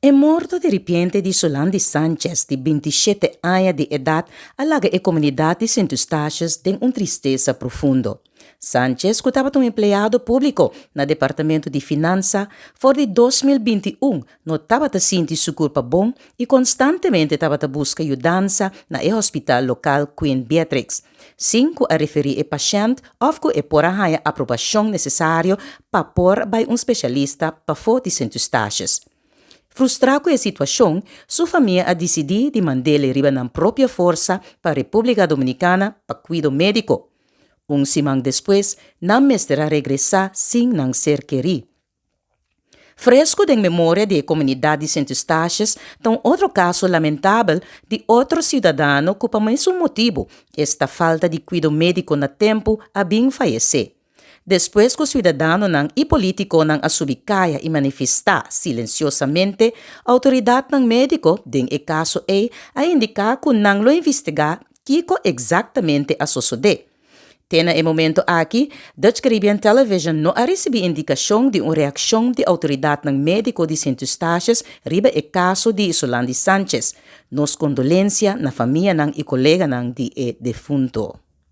É morto de repente de Solandi Sanchez, de 27 anos de idade, alaga a comunidade de Santo Eustáquio tem tristeza profundo. Sanchez, que estava um empregado público no Departamento de Finanças, for de 2021, não estava a sentir sua culpa bom e constantemente estava a buscar ajuda na hospital local Queen Beatrix. Cinco a referir a paciente ou que por a aprovação necessária para pôr by especialista para fora de Santo Eustáquio. Frustrado com a situação, sua família a decidido de mandá-lo riba na própria força para a República Dominicana para cuidado médico. Semana depois, não mestra regressar sem não ser querido. Fresco da memória da comunidade de Santo Eustáquio, tem outro caso lamentável de outro cidadão que, por mesmo motivo, esta falta de cuidado médico no tempo, a bem falecer. Depois que o cidadão e político não assubicaia e manifestar silenciosamente, a autoridade médico, den o caso a indicar que não lo investigar que exatamente a suceder. Tena e momento aqui, Dutch Caribbean Television não a recebi indicação de uma reação de autoridade médico de Santo Eustáquio riba o caso de Solandi Sanchez. Nos condolência na família e colega de defunto.